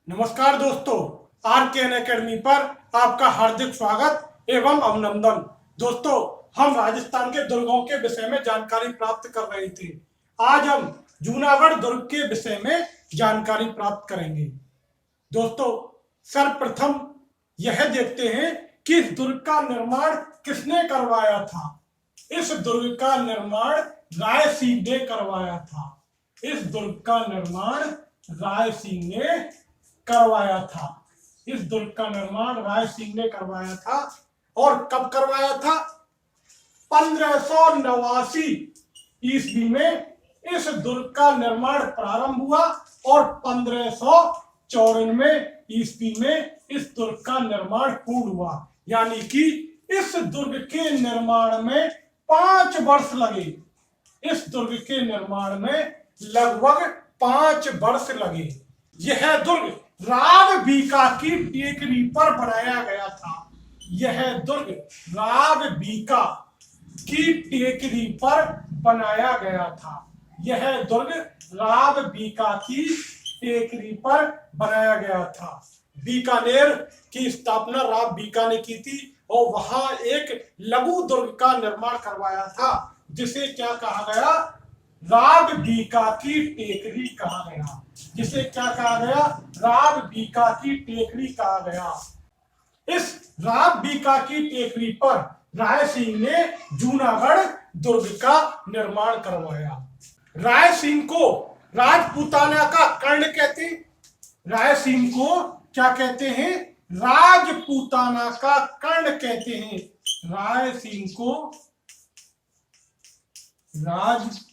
नमस्कार दोस्तों, RKN academy पर आपका हार्दिक स्वागत एवं अभिनंदन। दोस्तों, हम राजस्थान के दुर्गों के विषय में जानकारी प्राप्त कर रहे थे। आज हम जूनागढ़ दुर्ग के विषय में जानकारी प्राप्त करेंगे। दोस्तों, सर्वप्रथम यह देखते हैं कि इस दुर्ग का निर्माण किसने करवाया था। इस दुर्ग का निर्माण राय सिंह ने करवाया था। इस दुर्ग का निर्माण राय सिंह ने करवाया था। इस दुर्ग का निर्माण राय सिंह ने करवाया था। और कब करवाया था? 1589 ईस्वी में इस दुर्ग का निर्माण प्रारंभ हुआ और 1594 ईस्वी में इस दुर्ग का निर्माण पूर्ण हुआ। यानी कि इस दुर्ग के निर्माण में 5 वर्ष लगे। इस दुर्ग के निर्माण में लगभग 5 वर्ष लगे। यह दुर्ग राव बीका की टेकरी पर बनाया गया था। यह दुर्ग राव बीका की टेकरी पर बनाया गया था। यह दुर्ग राव बीका की टेकरी पर बनाया गया था। बीकानेर की स्थापना राव बीका ने की थी और वहां एक लघु दुर्ग का निर्माण करवाया था, जिसे क्या कहा गया? राव बीका की टेकरी कहा गया। जिसे क्या कहा गया? राव बीका की टेकरी कहा गया। इस राव बीका की टेकरी पर राय सिंह ने जूनागढ़ दुर्ग का निर्माण करवाया। राय सिंह को राजपूताना का कर्ण कहते हैं। राय सिंह को क्या कहते हैं? राजपूताना का कर्ण कहते हैं। राय सिंह को राजपूताना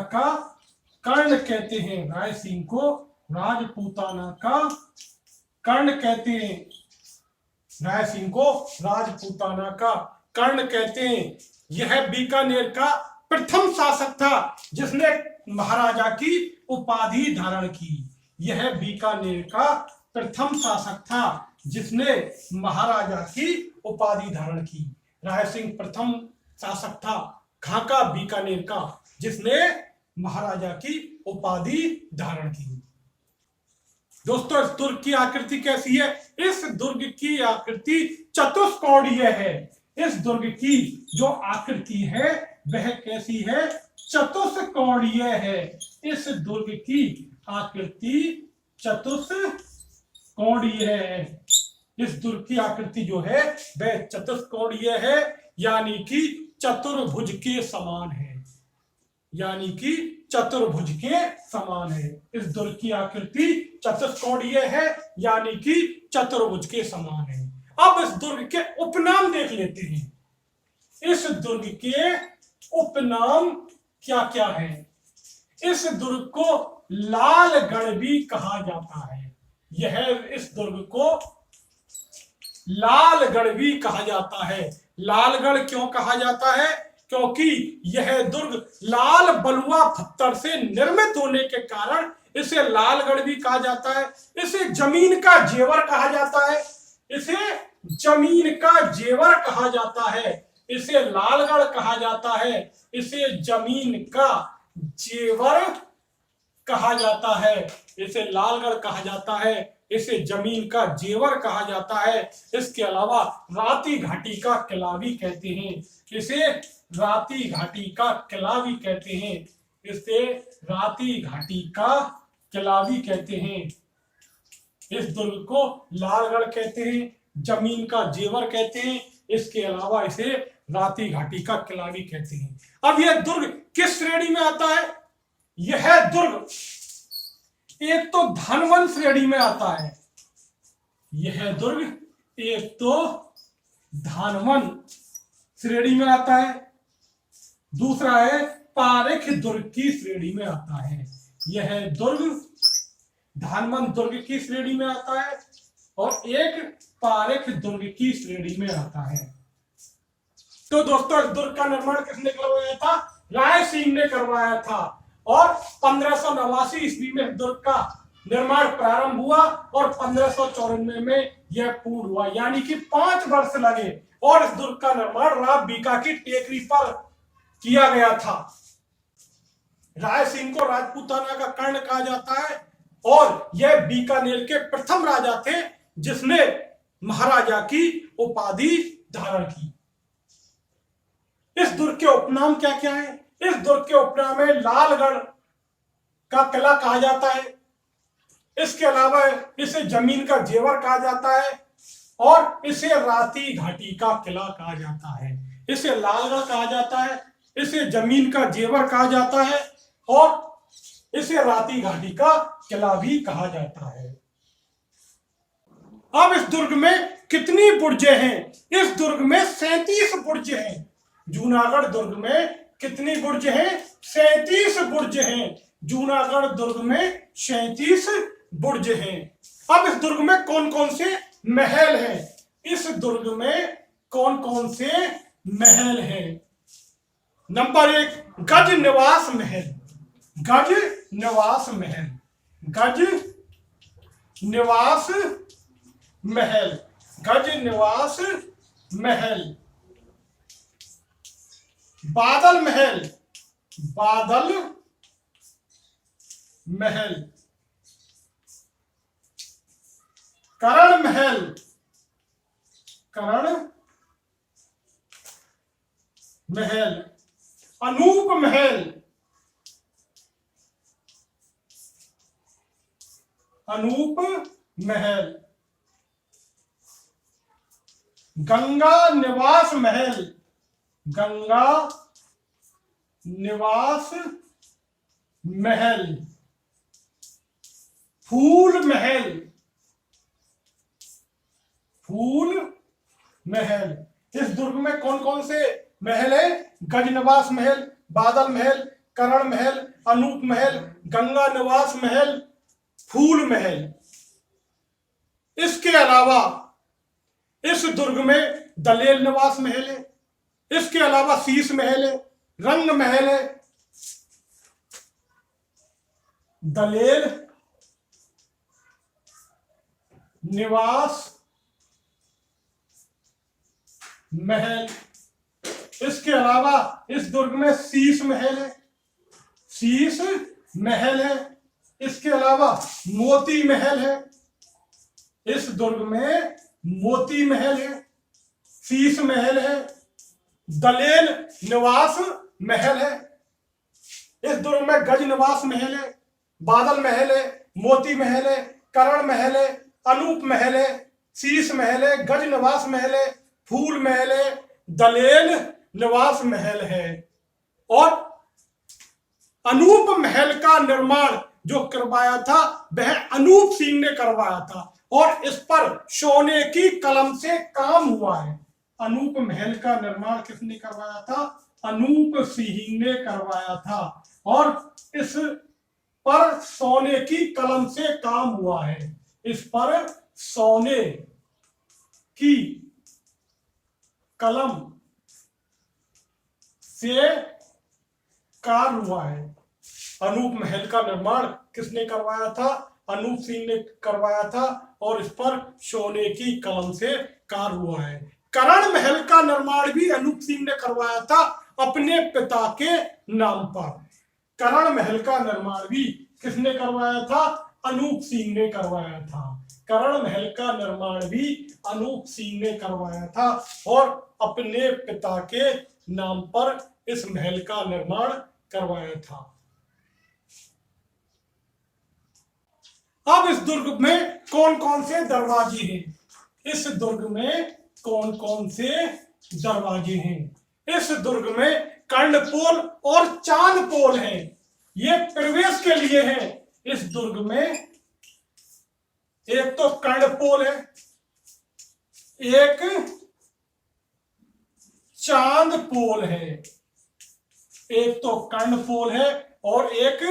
का कर्ण कहते हैं। राय सिंह को राजपूताना का कर्ण कहते हैं। राय सिंह को राजपूताना का कर्ण कहते हैं। यह बीकानेर का प्रथम शासक था जिसने महाराजा की उपाधि धारण की। यह बीकानेर का प्रथम शासक था जिसने महाराजा की उपाधि धारण की। राय सिंह प्रथम शासक था कहाँ का? बीकानेर का, जिसने महाराजा की उपाधि धारण की। दोस्तों, इस दुर्ग की आकृति कैसी है? इस दुर्ग की आकृति चतुष्कोणीय है। इस दुर्ग की जो आकृति है वह कैसी है? चतुष्कोणीय है। इस दुर्ग की आकृति चतुष्कोणीय है। इस दुर्ग की आकृति जो है वह चतुष्कोणीय है, यानी कि चतुर्भुज के समान है। यानी कि चतुर्भुज के समान है। इस दुर्ग की आकृति चतुष्कोणीय है, यानी कि चतुर्भुज के समान है। अब इस दुर्ग के उपनाम देख लेते हैं। इस दुर्ग के उपनाम क्या क्या है? इस दुर्ग को लालगढ़ भी कहा जाता है। इस दुर्ग को लालगढ़ भी कहा जाता है। लालगढ़ क्यों कहा जाता है? क्योंकि यह दुर्ग लाल बलुआ पत्थर से निर्मित होने के कारण इसे लालगढ़ भी कहा जाता है। इसे जमीन का जेवर कहा जाता है। इसे जमीन का जेवर कहा जाता है। इसे लालगढ़ कहा जाता है। इसे जमीन का जेवर कहा जाता है। इसे लालगढ़ कहा जाता है। इसे जमीन का जेवर कहा जाता है। इसके अलावा राती घाटी का किला भी कहते हैं। इसे राती घाटी का किला भी कहते हैं। इसे राती घाटी का किला भी कहते हैं। इस दुर्ग को लालगढ़ कहते हैं, जमीन का जेवर कहते हैं। इसके अलावा इसे राती घाटी का किला भी कहते हैं। अब यह दुर्ग किस श्रेणी में आता है? यह दुर्ग एक तो धनवन श्रेणी में आता है। यह दुर्ग एक तो धनवन श्रेणी में आता है। दूसरा है पारेख दुर्ग की श्रेणी में आता है। यह दुर्ग धनवन दुर्ग की श्रेणी में आता है और एक पारेख दुर्ग की श्रेणी में आता है। तो दोस्तों, इस दुर्ग का निर्माण किसने करवाया था? राय सिंह ने करवाया था और 1589 ईस्वी में दुर्ग का निर्माण प्रारंभ हुआ और 1594 में यह पूर्ण हुआ। यानी कि 5 वर्ष लगे और इस दुर्ग का निर्माण राव बीका की टेकरी पर किया गया था। राय सिंह को राजपूताना का कर्ण कहा जाता है और यह बीकानेर के प्रथम राजा थे जिसने महाराजा की उपाधि धारण की। इस दुर्ग के उपनाम क्या क्या है? इस दुर्ग के उपनाम में लालगढ़ का किला कहा जाता है। इसके अलावा इसे जमीन का जेवर कहा जाता है और इसे राती घाटी का किला कहा जाता है। इसे लालगढ़ कहा जाता है, इसे जमीन का जेवर कहा जाता है और इसे राती घाटी का किला भी कहा जाता है। अब इस दुर्ग में कितनी बुर्जें हैं? इस दुर्ग में 37 बुर्ज हैं। जूनागढ़ दुर्ग में कितनी बुर्ज हैं? 37 बुर्ज हैं। जूनागढ़ दुर्ग में 37 बुर्ज हैं। अब इस दुर्ग में कौन कौन से महल हैं? इस दुर्ग में कौन कौन से महल हैं? नंबर 1, गज निवास महल। गज निवास महल, गज निवास महल, गज निवास महल। बादल महल, बादल महल। करण महल, करण महल। अनूप महल, अनूप महल। गंगा निवास महल, गंगा निवास महल। फूल महल, फूल महल। इस दुर्ग में कौन कौन से महल है? गज निवास महल, बादल महल, करण महल, अनूप महल, गंगा निवास महल, फूल महल। इसके अलावा इस दुर्ग में दलेल निवास महल है। इसके अलावा शीश महल है, रंग महल है। दलेल निवास महल। इसके अलावा इस दुर्ग में शीश महल है, शीश महल है। इसके अलावा मोती महल है। इस दुर्ग में मोती महल है, शीश महल है, दलेल निवास महल है। इस दुर्ग में गज निवास महल है, बादल महल है, मोती महल है, करण महल है, अनूप महल है, शीश महल है, गज निवास महल है, फूल महल है, दलेल निवास महल है। और अनूप महल का निर्माण जो करवाया था वह अनूप सिंह ने करवाया था और इस पर सोने की कलम से काम हुआ है। अनूप महल का निर्माण किसने करवाया था? अनूप सिंह ने करवाया था और इस पर सोने की कलम से काम हुआ है। इस पर सोने की कलम से कार्य हुआ है। अनूप महल का निर्माण किसने करवाया था? अनूप सिंह ने करवाया था और इस पर सोने की कलम से कार्य हुआ है। करण महल का निर्माण भी अनूप सिंह ने करवाया था अपने पिता के नाम पर। करण महल का निर्माण भी किसने करवाया था? अनूप सिंह ने करवाया था। करण महल का निर्माण भी अनूप सिंह ने करवाया था और अपने पिता के नाम पर इस महल का निर्माण करवाया था। अब इस दुर्ग में कौन कौन से दरवाजे हैं? इस दुर्ग में कौन कौन से दरवाजे हैं? इस दुर्ग में कर्णपोल और चांदपोल हैं। ये प्रवेश के लिए हैं। इस दुर्ग में एक तो कर्णपोल है, एक चांदपोल है। एक तो कर्णपोल है और एक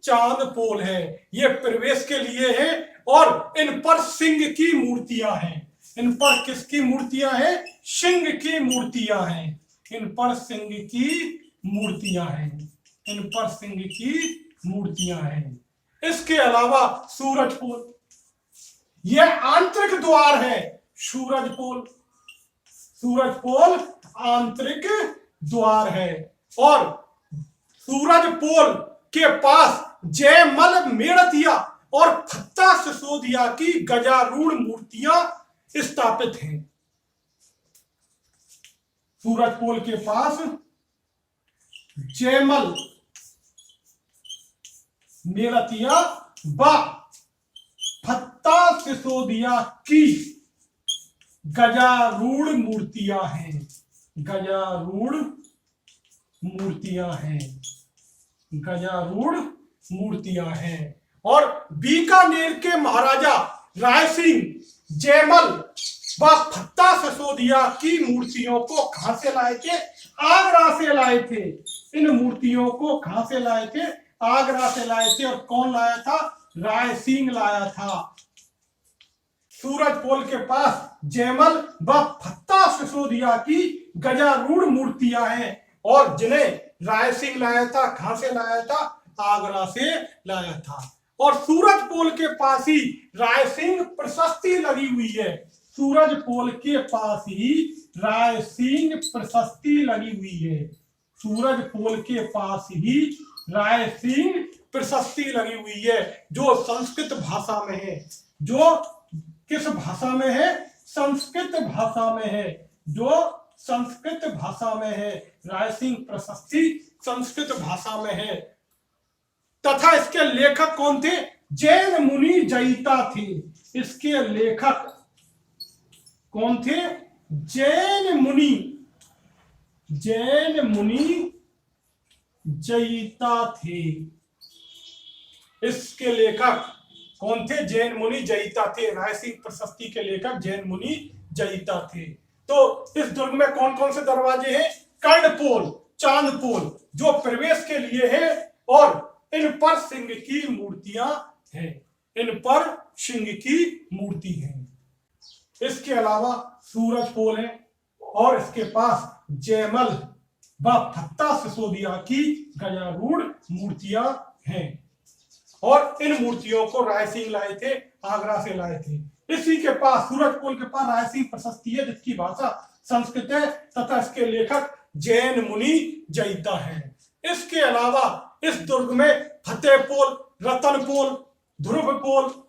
चांदपोल है। ये प्रवेश के लिए है और इन पर सिंह की मूर्तियां हैं। इन पर किसकी मूर्तियां हैं? सिंह की मूर्तियां हैं। इन पर सिंह की मूर्तियां हैं। इन पर सिंह की मूर्तियां हैं। इसके अलावा सूरजपोल, यह आंतरिक द्वार है। सूरजपोल, सूरजपोल आंतरिक द्वार है और सूरजपोल के पास जयमल मेड़तिया और फत्ता सिसोदिया की गजारूढ़ मूर्तियां स्थापित हैं। सूरजपोल के पास जयमल, मेरतिया व फत्ता सिसोदिया की गजारूढ़ मूर्तियां हैं। गजारूढ़ मूर्तियां हैं, गजारूढ़ मूर्तियां हैं। और बीकानेर के महाराजा राय सिंह जयमल व फत्ता सिसोदिया की मूर्तियों को कहां से लाए थे? आगरा से लाए थे। इन मूर्तियों को कहां से लाए थे? आगरा से लाए थे। और कौन लाया था? राय सिंह लाया था। सूरजपोल के पास जयमल व फत्ता सिसोदिया की गजारूढ़ मूर्तियां हैं और जिन्हें राय सिंह लाया था। कहां से लाया था? आगरा से लाया था। और सूरजपोल के पास ही राय सिंह प्रशस्ति लगी हुई है। सूरजपोल के पास ही राय सिंह प्रशस्ति लगी हुई है। सूरजपोल के पास ही राय सिंह प्रशस्ति लगी हुई है, जो संस्कृत भाषा में है। जो किस भाषा में है? संस्कृत भाषा में है। जो संस्कृत भाषा में है। राय सिंह प्रशस्ति संस्कृत भाषा में है। तथा इसके लेखक कौन थे? जैन मुनि जयिता थे। इसके लेखक कौन थे? जैन मुनि जयिता थे। इसके लेखक कौन थे? जैन मुनि जयिता थे। राय सिंह प्रशस्ति के लेखक जैन मुनि जयिता थे। तो इस दुर्ग में कौन कौन से दरवाजे हैं? कर्णपोल, चांदपोल जो प्रवेश के लिए है और इन पर सिंह की मूर्तियां हैं। इन पर सिंह की मूर्ति है। इसके अलावा सूरजपोल है और इसके पास जयमल व फत्ता सिसोदिया की गजारूढ़ मूर्तियां हैं और इन मूर्तियों को राय सिंह लाए थे, आगरा से लाए थे। इसी के पास सूरजपोल के पास राय सिंह प्रशस्ति है जिसकी भाषा संस्कृत है तथा इसके लेखक जैन मुनि जयिता है। इसके अलावा इस दुर्ग में फतेहपोल, रतनपोल, ध्रुवपोल,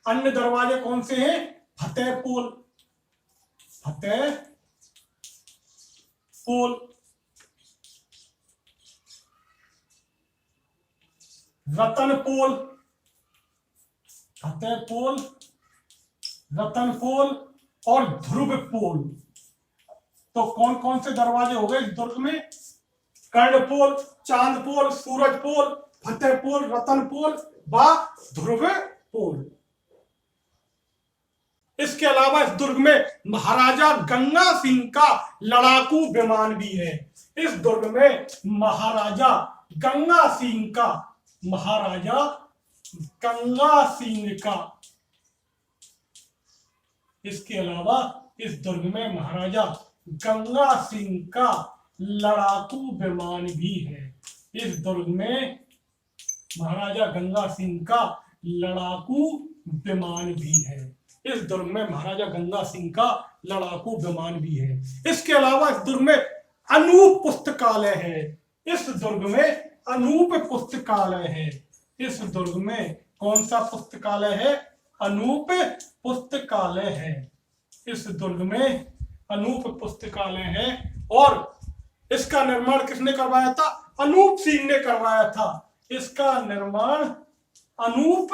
अन्य दरवाजे कौन से हैं? फतेहपोल, रतनपोल, फतेहपोल, रतनपोल और ध्रुवपोल। तो कौन कौन से दरवाजे हो गए इस दुर्ग में? कर्णपोल, चांदपोल, सूरजपोल, फतेहपोल, रतनपोल व ध्रुवपोल। इसके अलावा इस दुर्ग में महाराजा गंगा सिंह का लड़ाकू विमान भी है। इस दुर्ग में महाराजा गंगा सिंह का इसके अलावा इस दुर्ग में महाराजा गंगा सिंह का लड़ाकू विमान भी है। इस दुर्ग में महाराजा गंगा सिंह का लड़ाकू विमान भी है। इस दुर्ग में महाराजा गंगा सिंह का लड़ाकू विमान भी है। इसके अलावा इस दुर्ग में अनूप पुस्तकालय है। इस दुर्ग में अनूप पुस्तकालय है। इस दुर्ग में कौन सा पुस्तकालय है? अनूप पुस्तकालय है। इस दुर्ग में अनूप पुस्तकालय है और इसका निर्माण किसने करवाया था? अनूप सिंह ने करवाया था। इसका निर्माण अनूप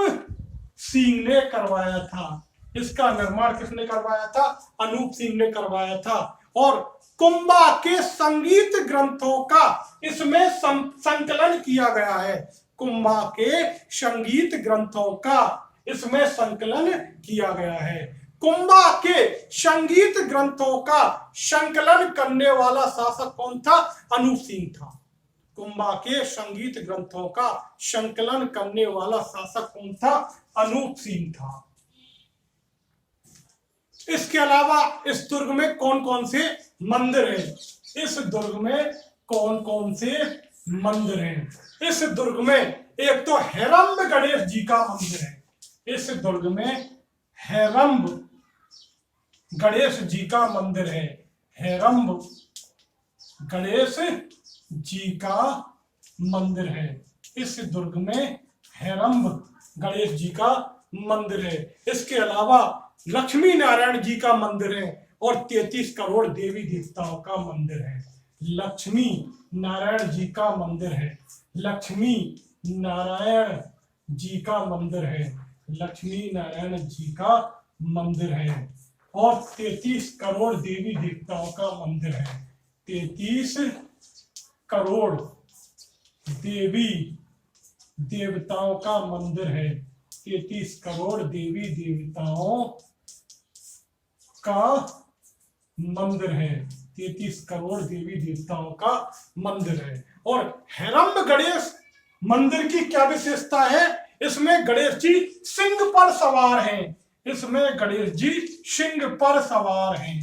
सिंह ने करवाया था। इसका निर्माण किसने करवाया था? अनूप सिंह ने करवाया था। और कुंभा के संगीत ग्रंथों का इसमें संकलन किया गया है। कुंभा के संगीत ग्रंथों का इसमें संकलन किया गया है। कुंभा के संगीत ग्रंथों का संकलन करने वाला शासक कौन था? अनूप सिंह था। कुंभा के संगीत ग्रंथों का संकलन करने वाला शासक कौन था? अनूप सिंह था। इसके अलावा इस दुर्ग में कौन कौन से मंदिर हैं? इस दुर्ग में कौन कौन से मंदिर हैं? इस दुर्ग में एक तो हेरंब गणेश जी का मंदिर है। इस दुर्ग में हेरंब गणेश जी का मंदिर है। हेरंब गणेश जी का मंदिर है। इस दुर्ग में हेरंब गणेश जी का मंदिर है। इसके अलावा लक्ष्मी नारायण जी का मंदिर है और 33 करोड़ देवी देवताओं का मंदिर है। लक्ष्मी नारायण जी का मंदिर है, लक्ष्मी नारायण जी का मंदिर है, लक्ष्मी नारायण जी का मंदिर है और 33 करोड़ देवी देवताओं का मंदिर है। 33 करोड़ देवी देवताओं का मंदिर है। 33 करोड़ देवी देवताओं का मंदिर है। 33 करोड़ देवी देवताओं का मंदिर है। और हेरम्ब गणेश मंदिर की क्या विशेषता है? इसमें गणेश जी सिंह पर सवार हैं। इसमें गणेश जी सिंह पर सवार हैं।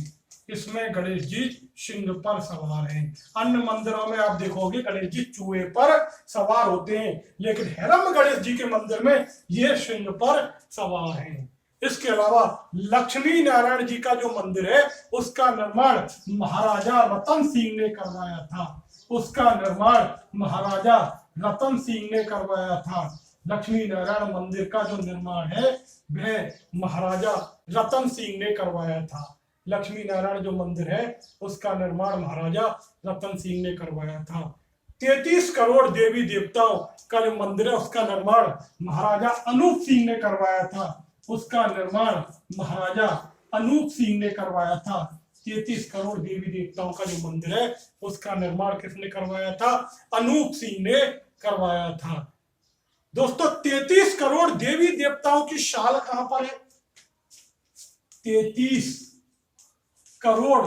इसमें गणेश जी सिंह पर सवार हैं। अन्य मंदिरों में आप देखोगे गणेश जी चूहे पर सवार होते हैं, लेकिन हेरम्ब गणेश जी के मंदिर में ये सिंह पर सवार हैं। इसके अलावा लक्ष्मी नारायण जी का जो मंदिर है उसका निर्माण महाराजा रतन सिंह ने करवाया था। उसका निर्माण महाराजा रतन सिंह ने करवाया था। लक्ष्मी नारायण मंदिर का जो निर्माण है वह महाराजा रतन सिंह ने करवाया था। लक्ष्मी नारायण जो मंदिर है उसका निर्माण महाराजा रतन सिंह ने करवाया था। 33 करोड़ देवी देवताओं का जो मंदिर है उसका निर्माण महाराजा अनूप सिंह ने करवाया था। उसका निर्माण महाराजा अनूप सिंह ने करवाया था। 33 करोड़ देवी देवताओं का जो मंदिर है उसका निर्माण किसने करवाया था? अनूप सिंह ने करवाया था। दोस्तों 33 करोड़ देवी देवताओं की साल कहां पर है? 33 करोड़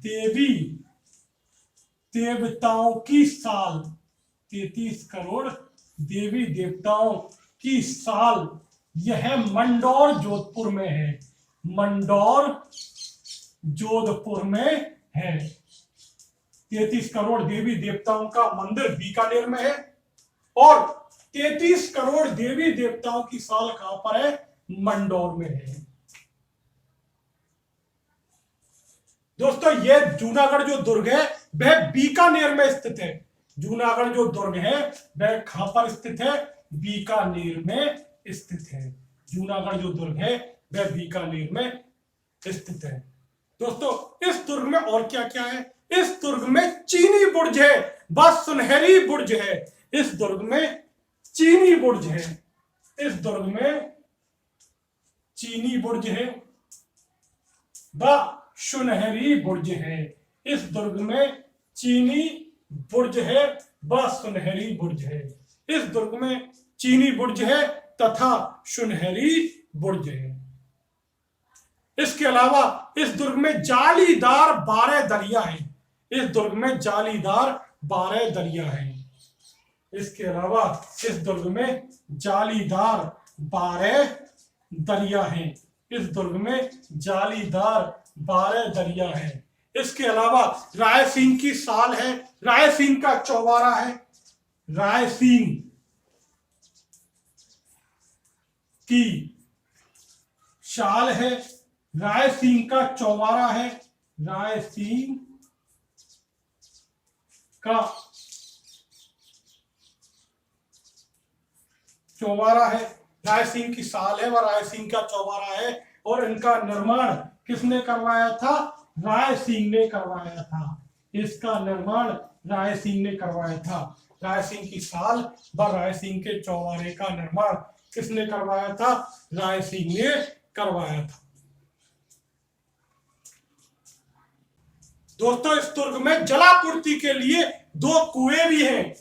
देवी देवताओं की साल, 33 करोड़ देवी देवताओं की साल यह मंदौर जोधपुर में है। मंदौर जोधपुर में है। 33 करोड़ देवी देवताओं का मंदिर बीकानेर में है और 33 करोड़ देवी देवताओं की साल कहां पर है? मंदौर में है। दोस्तों यह जूनागढ़ जो दुर्ग है वह बीकानेर में स्थित है। जूनागढ़ जो दुर्ग है वह कहां पर स्थित है? बीकानेर में स्थित है। जूनागढ़ जो दुर्ग है वह बीकानेर में स्थित है। दोस्तों इस दुर्ग में और क्या क्या है? इस दुर्ग में चीनी बुर्ज है, बस सुनहरी बुर्ज है। इस दुर्ग में चीनी बुर्ज है। इस दुर्ग में चीनी बुर्ज है, व सुनहरी बुर्ज है। इस दुर्ग में चीनी बुर्ज है, व सुनहरी बुर्ज है। इस दुर्ग में चीनी बुर्ज है तथा सुनहरी बुर्ज है। इसके अलावा इस दुर्ग में जालीदार 12 दरिया है। इस दुर्ग में जालीदार 12 दरिया है। इसके अलावा इस दुर्ग में जालीदार 12 दरिया है। इस दुर्ग में जालीदार 12 दरिया है। इसके अलावा रायसिंह की साल है, रायसिंह का चौबारा है। रायसिंह की शाल है, रायसिंह का चौबारा है। रायसिंह का चौबारा है, रायसिंह की साल है व रायसिंह का चौबारा है। और इनका निर्माण किसने करवाया था? रायसिंह ने करवाया था। इसका निर्माण रायसिंह ने करवाया था। रायसिंह की साल व रायसिंह के चौबारे का निर्माण किसने करवाया था? रायसिंह ने करवाया था। दोस्तों इस दुर्ग में जलापूर्ति के लिए 2 कुएं भी हैं।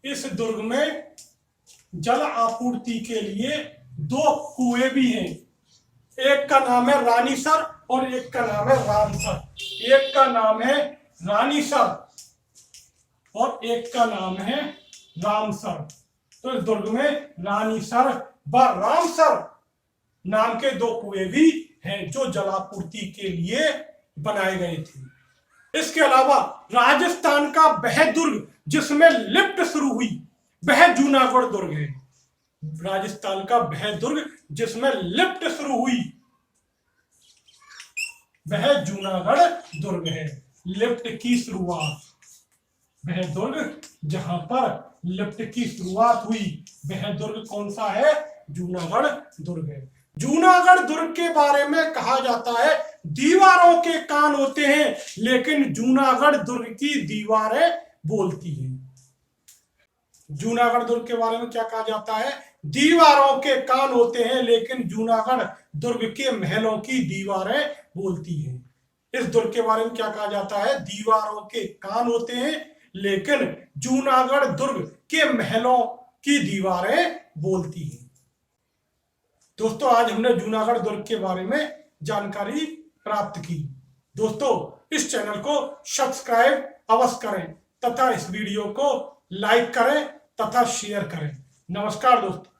इस दुर्ग में जल आपूर्ति के लिए 2 कुएं भी हैं। एक का नाम है रानीसर और एक का नाम है रामसर। एक का नाम है रानीसर और एक का नाम है रामसर। तो इस दुर्ग में रानीसर व रामसर नाम के 2 कुएं भी हैं जो जलापूर्ति के लिए बनाए गए थे। इसके अलावा राजस्थान का वह दुर्ग जिसमें लिफ्ट शुरू हुई वह जूनागढ़ दुर्ग है। राजस्थान का वह दुर्ग जिसमें लिफ्ट शुरू हुई वह जूनागढ़ दुर्ग है। लिफ्ट की शुरुआत, वह दुर्ग जहां पर लिफ्ट की शुरुआत हुई वह दुर्ग कौन सा है? जूनागढ़ दुर्ग है। जूनागढ़ दुर्ग के बारे में कहा जाता है दीवारों के कान होते हैं लेकिन जूनागढ़ दुर्ग की दीवारें बोलती हैं। जूनागढ़ दुर्ग के बारे में क्या कहा जाता है? दीवारों के कान होते हैं लेकिन जूनागढ़ दुर्ग के महलों की दीवारें बोलती हैं। इस दुर्ग के बारे में क्या कहा जाता है? दीवारों के कान होते हैं लेकिन जूनागढ़ दुर्ग के महलों की दीवारें बोलती हैं। दोस्तों आज हमने जूनागढ़ दुर्ग के बारे में जानकारी प्राप्त की। दोस्तों इस चैनल को सब्सक्राइब अवश्य करें तथा इस वीडियो को लाइक करें तथा शेयर करें। नमस्कार दोस्तों।